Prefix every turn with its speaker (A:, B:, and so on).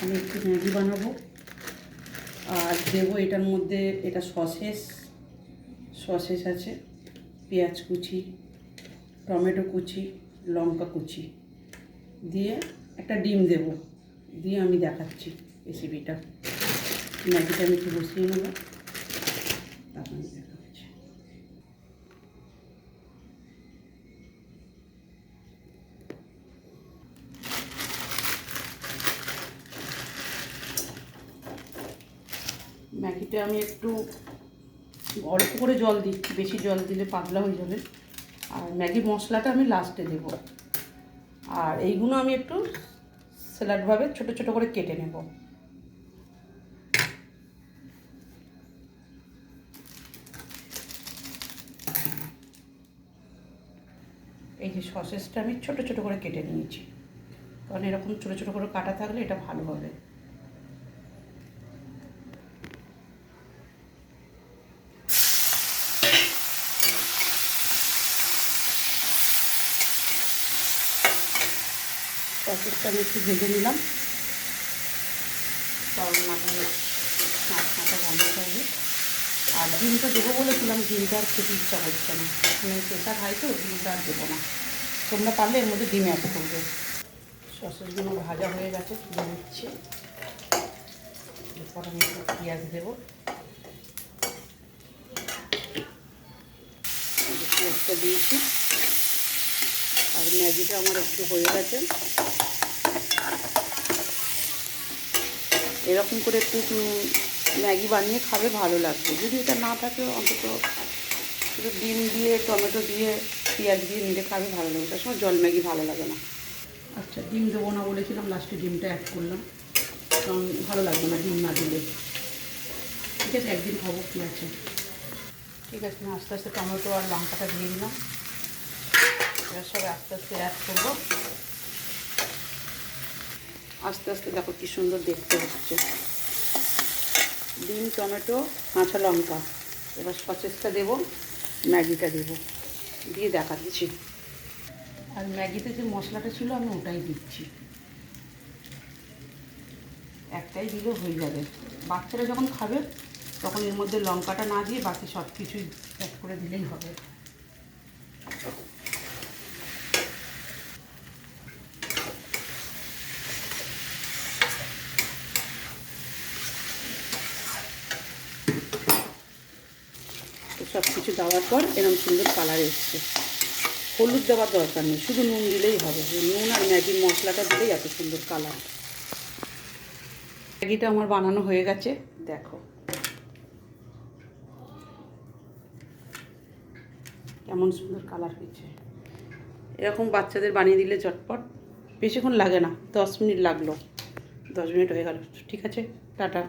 A: আমি একটু ম্যাগি বানাবো আর দেবো এটার মধ্যে, এটা সসেস আছে, পেঁয়াজ কুচি, টমেটো কুচি, লঙ্কা কুচি দিয়ে একটা ডিম দেবো, দিয়ে আমি দেখাচ্ছি রেসিপিটা। ম্যাগিটা আমি একটু বসিয়ে নেবো, তারপর আমি দেখাচ্ছি। ম্যাগিটা আমি একটু অল্প করে জল দিচ্ছি, বেশি জল দিলে পাতলা হয়ে যাবে। আর ম্যাগি মশলাটা আমি লাস্টে দেবো। আর এইগুলো আমি একটু স্যালাডভাবে ছোটো ছোটো করে কেটে নেব। এই যে সসেসটা আমি ছোটো ছোটো করে কেটে নিয়েছি, কারণ এরকম ছোটো ছোটো করে কাটা থাকলে এটা ভালো হবে। সসেসটা আমি একটু ভেজে নিলাম, কারণ মাথা বন্ধ করবে। আর ডিমটা দেবো বলেছিলাম, ডিমটা আর খেতে ইচ্ছা করছে না, প্রেশার হাই তো, ডিমটা আর দেবো না। তোমরা পারলে এর মধ্যে ডিম অ্যাড করবে। সসেসগুলো ভাজা হয়ে গেছে, তুলে নিচ্ছি। এরপর আমি একটু পেঁয়াজ দেবো, পেঁয়াজটা দিয়েছি। আর ম্যাগিটা আমার একটু হয়ে গেছে। এরকম করে একটু ম্যাগি বানিয়ে খাবে, ভালো লাগবে। যদি এটা না থাকে অন্তত শুধু ডিম দিয়ে, টমেটো দিয়ে, পেঁয়াজ দিয়ে নিলে খাবে, ভালো লাগবে। তার সময় জল ম্যাগি ভালো লাগে না। আচ্ছা, ডিম দেবো না বলেছিলাম, লাস্টে ডিমটা অ্যাড করলাম, কারণ ভালো লাগবে না ডিম না দিলে। ঠিক আছে, একদিন খাবো, কী আছে। ঠিক আছে, আমি আস্তে আস্তে টমেটো আর লঙ্কাটা দিয়ে দিলাম। এবার সব আস্তে আস্তে অ্যাড করবো। আস্তে আস্তে দেখো কী সুন্দর দেখতে হচ্ছে। ডিম, টমেটো, কাঁচা লঙ্কা। এবার সসেসটা দেবো, ম্যাগিটা দেবো, দিয়ে দেখাচ্ছি। আর ম্যাগিতে যে মশলাটা ছিল আমি ওটাই দিচ্ছি, একটাই দিলে হয়ে যাবে। বাচ্চারা যখন খাবে তখন এর মধ্যে লঙ্কাটা না দিয়ে বাকি সব কিছুই অ্যাড করে দিলেই হবে। তো সব কিছু দেওয়ার পর এরকম সুন্দর কালার এসছে। হলুদ দেওয়ার দরকার নেই, শুধু নুন দিলেই হবে। নুন আর ম্যাগির মশলাটা দিলেই এত সুন্দর কালার। ম্যাগিটা আমার বানানো হয়ে গেছে, দেখো কেমন সুন্দর কালার হয়েছে। এরকম বাচ্চাদের বানিয়ে দিলে চটপট, বেশিক্ষণ লাগে না, 10 মিনিট লাগলো, 10 মিনিট হয়ে গেল। ঠিক আছে, টাটা।